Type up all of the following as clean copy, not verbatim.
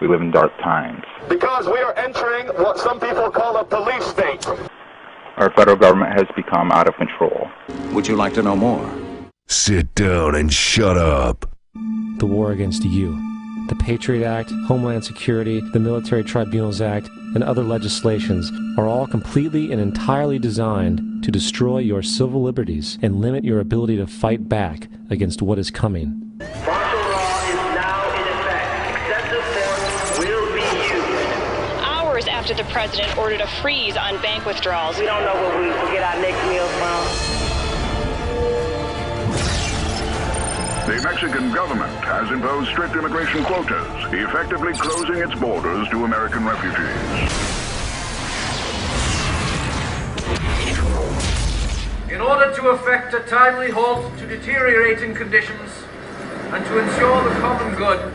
We live in dark times. Because we are entering what some people call a police state. Our federal government has become out of control. Would you like to know more? Sit down and shut up. The war against you. The Patriot Act, Homeland Security, the Military Tribunals Act, and other legislations are all completely and entirely designed to destroy your civil liberties and limit your ability to fight back against what is coming. Martial law is now in effect. Excessive force will be used. Hours after the president ordered a freeze on bank withdrawals. We don't know where we will get our next meal from. The Mexican government has imposed strict immigration quotas, effectively closing its borders to American refugees. In order to effect a timely halt to deteriorating conditions and to ensure the common good,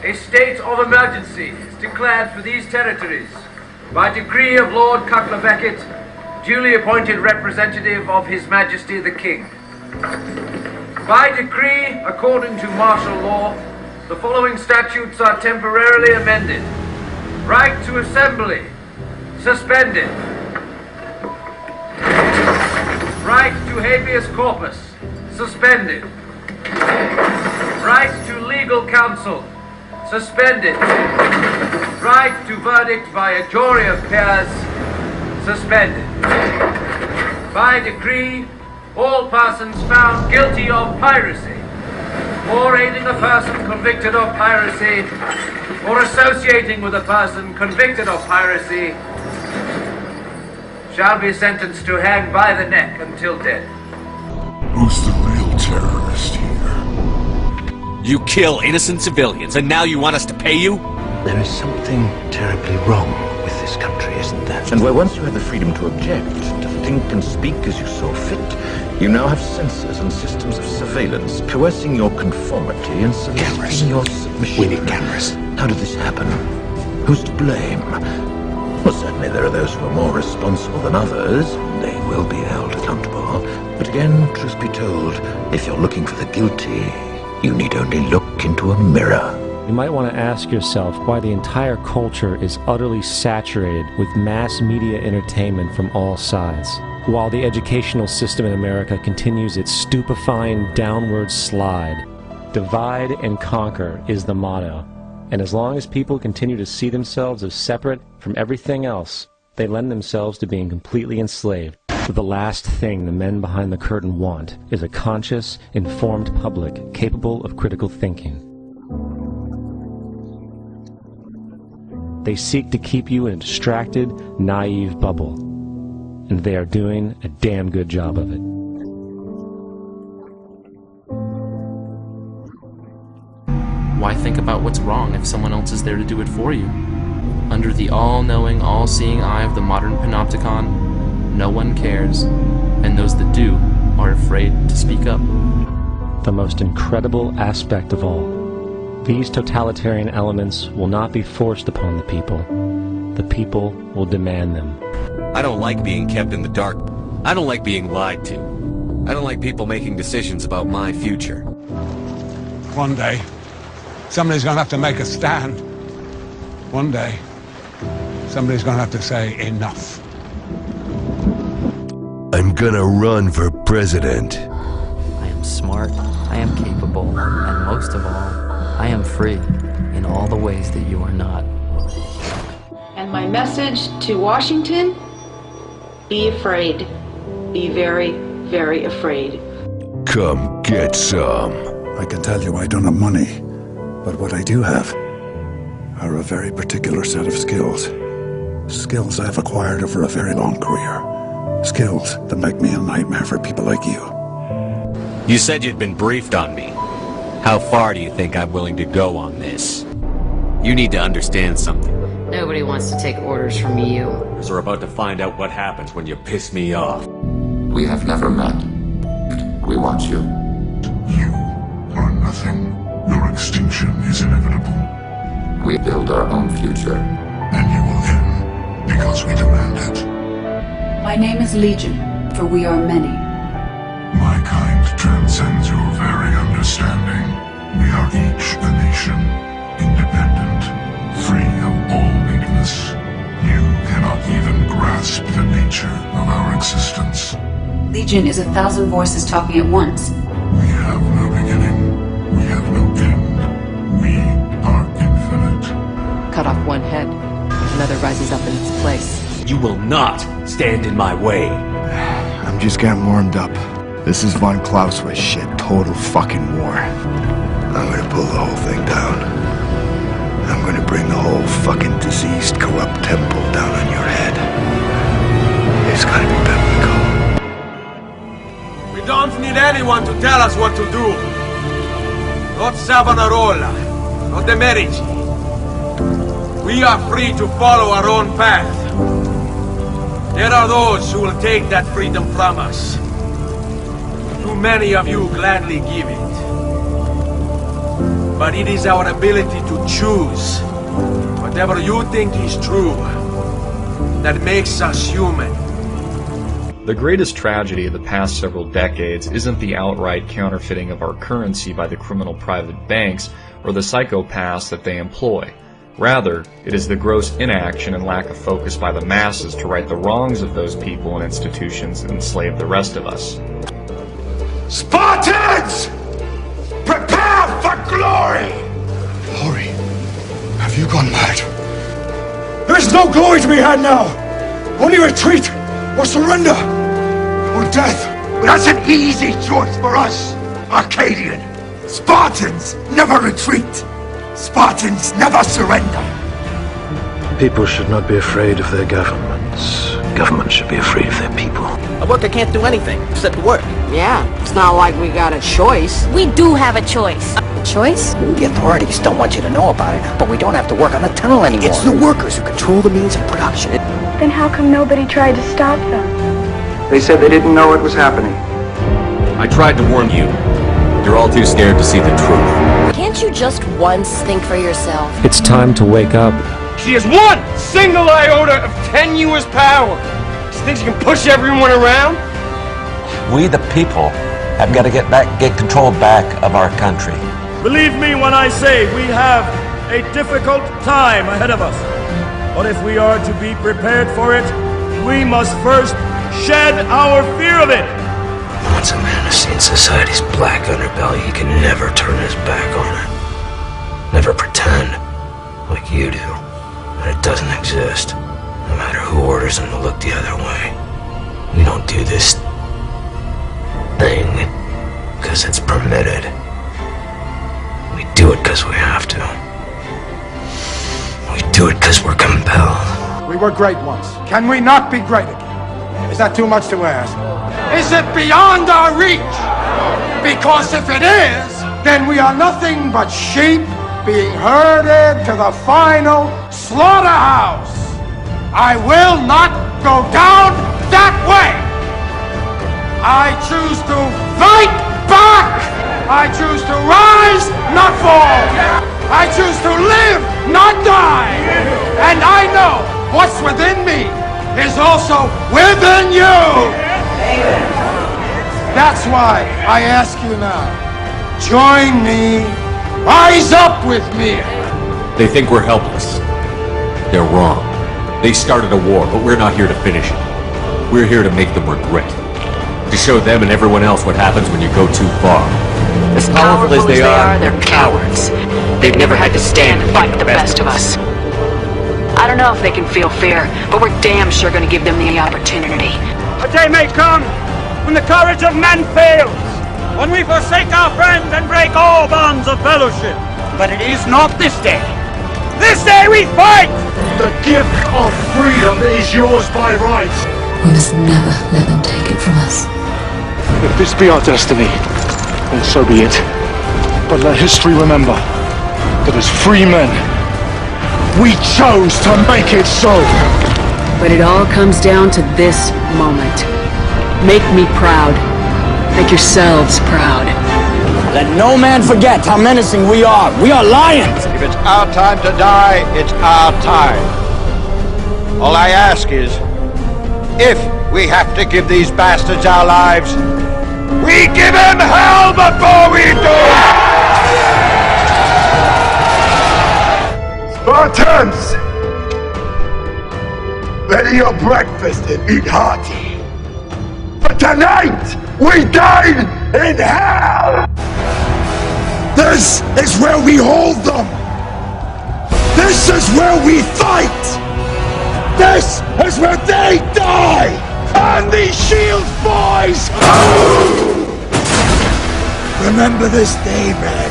a state of emergency is declared for these territories by decree of Lord Cutler Beckett, duly appointed representative of His Majesty the King. By decree, according to martial law, the following statutes are temporarily amended. Right to assembly, suspended. Right to habeas corpus, suspended. Right to legal counsel, suspended. Right to verdict by a jury of peers, suspended. By decree, all persons found guilty of piracy, or aiding a person convicted of piracy, or associating with a person convicted of piracy, shall be sentenced to hang by the neck until dead. Who's the real terrorist here? You kill innocent civilians, and now you want us to pay you? There is something terribly wrong with this country, isn't there? And where once you had the freedom to object, to think and speak as you saw fit, you now have censors and systems of surveillance coercing your conformity and soliciting your submission. We need cameras. How did this happen? Who's to blame? Well, certainly there are those who are more responsible than others. They will be held accountable. But again, truth be told, if you're looking for the guilty, you need only look into a mirror. You might want to ask yourself why the entire culture is utterly saturated with mass media entertainment from all sides. While the educational system in America continues its stupefying downward slide, divide and conquer is the motto. And as long as people continue to see themselves as separate from everything else, they lend themselves to being completely enslaved. But the last thing the men behind the curtain want is a conscious, informed public capable of critical thinking. They seek to keep you in a distracted, naive bubble. And they are doing a damn good job of it. Why think about what's wrong if someone else is there to do it for you? Under the all-knowing, all-seeing eye of the modern panopticon, no one cares, and those that do are afraid to speak up. The most incredible aspect of all. These totalitarian elements will not be forced upon the people. The people will demand them. I don't like being kept in the dark. I don't like being lied to. I don't like people making decisions about my future. One day, somebody's going to have to make a stand. One day, somebody's going to have to say enough. I'm gonna run for president. I am smart, I am capable, and most of all, I am free in all the ways that you are not. And my message to Washington, be afraid. Be very, very afraid. Come get some. I can tell you I don't have money, but what I do have are a very particular set of skills. Skills I've acquired over a very long career. Skills that make me a nightmare for people like you. You said you'd been briefed on me. How far do you think I'm willing to go on this? You need to understand something. Nobody wants to take orders from you. Because we're about to find out what happens when you piss me off. We have never met. We want you. You are nothing. Your extinction is inevitable. We build our own future. And you will end because we demand it. My name is Legion, for we are many. My kind transcends your very understanding. We are each a nation, independent, free of all weakness. You cannot even grasp the nature of our existence. Legion is 1,000 voices talking at once. We have no beginning. We have no end. We are infinite. Cut off one head, another rises up in its place. You will not stand in my way. I'm just getting warmed up. This is Von Clausewitz shit. Total fucking war. I'm gonna pull the whole thing down. I'm gonna bring the whole fucking diseased, corrupt temple down on your head. It's gonna be biblical. We don't need anyone to tell us what to do. Not Savonarola, not the Medici. We are free to follow our own path. There are those who will take that freedom from us. Too many of you gladly give it. But it is our ability to choose whatever you think is true that makes us human. The greatest tragedy of the past several decades isn't the outright counterfeiting of our currency by the criminal private banks or the psychopaths that they employ. Rather, it is the gross inaction and lack of focus by the masses to right the wrongs of those people and institutions that enslave the rest of us. Spartans! Prepare for glory! Glory? Have you gone mad? There's no glory to be had now! Only retreat, or surrender, or death. That's an easy choice for us, Arcadian. Spartans never retreat. Spartans never surrender. People should not be afraid of their governments. Governments should be afraid of their people. A worker can't do anything except work. Yeah, it's not like we got a choice. We do have a choice. Choice? The authorities don't want you to know about it, but we don't have to work on the tunnel anymore. It's the workers who control the means of production. Then how come nobody tried to stop them? They said they didn't know what was happening. I tried to warn you. You're all too scared to see the truth. Can't you just once think for yourself? It's time to wake up. She has one single iota of tenuous power. She thinks she can push everyone around. We, the people, have got to get control back of our country. Believe me when I say we have a difficult time ahead of us. But if we are to be prepared for it, we must first shed our fear of it. Once a man has seen society's black underbelly, he can never turn his back on it. Never pretend, like you do, that it doesn't exist, no matter who orders him to look the other way. We don't do this thing because it's permitted. We do it because we have to. We do it because we're compelled. We were great once. Can we not be great again? Is that too much to ask? Is it beyond our reach? Because if it is, then we are nothing but sheep being herded to the final slaughterhouse. I will not go down that way. I choose to fight back. I choose to rise, not fall. I choose to live, not die. And I know what's within me is also within you. That's why I ask you now, join me, rise up with me. They think we're helpless. They're wrong. They started a war, but we're not here to finish it. We're here to make them regret. To show them and everyone else what happens when you go too far. As powerful as they are, they're cowards. They've never had to stand and fight the best of us. I don't know if they can feel fear, but we're damn sure going to give them the opportunity. A day may come when the courage of men fails, when we forsake our friends and break all bonds of fellowship. But it is not this day. This day we fight! The gift of freedom is yours by right. We must never let them take it from us. If this be our destiny, then so be it. But let history remember that as free men, we chose to make it so. But it all comes down to this moment. Make me proud. Make yourselves proud. Let no man forget how menacing we are. We are lions. If it's our time to die, it's our time. All I ask is, if we have to give these bastards our lives, we give them hell before we do it! Spartans! Ready your breakfast and eat hearty. But tonight, we dine in hell! This is where we hold them! This is where we fight! This is where they die! On these shields, boys! Remember this day, man.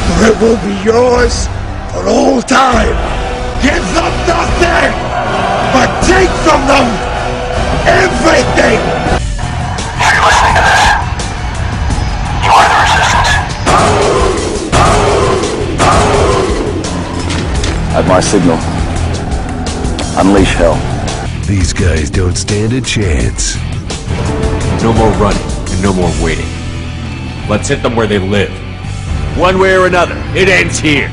For it will be yours for all time. Give them nothing, but take from them everything! If you're listening to this, you are the resistance. At my signal, unleash hell. These guys don't stand a chance. No more running, and no more waiting. Let's hit them where they live. One way or another, it ends here.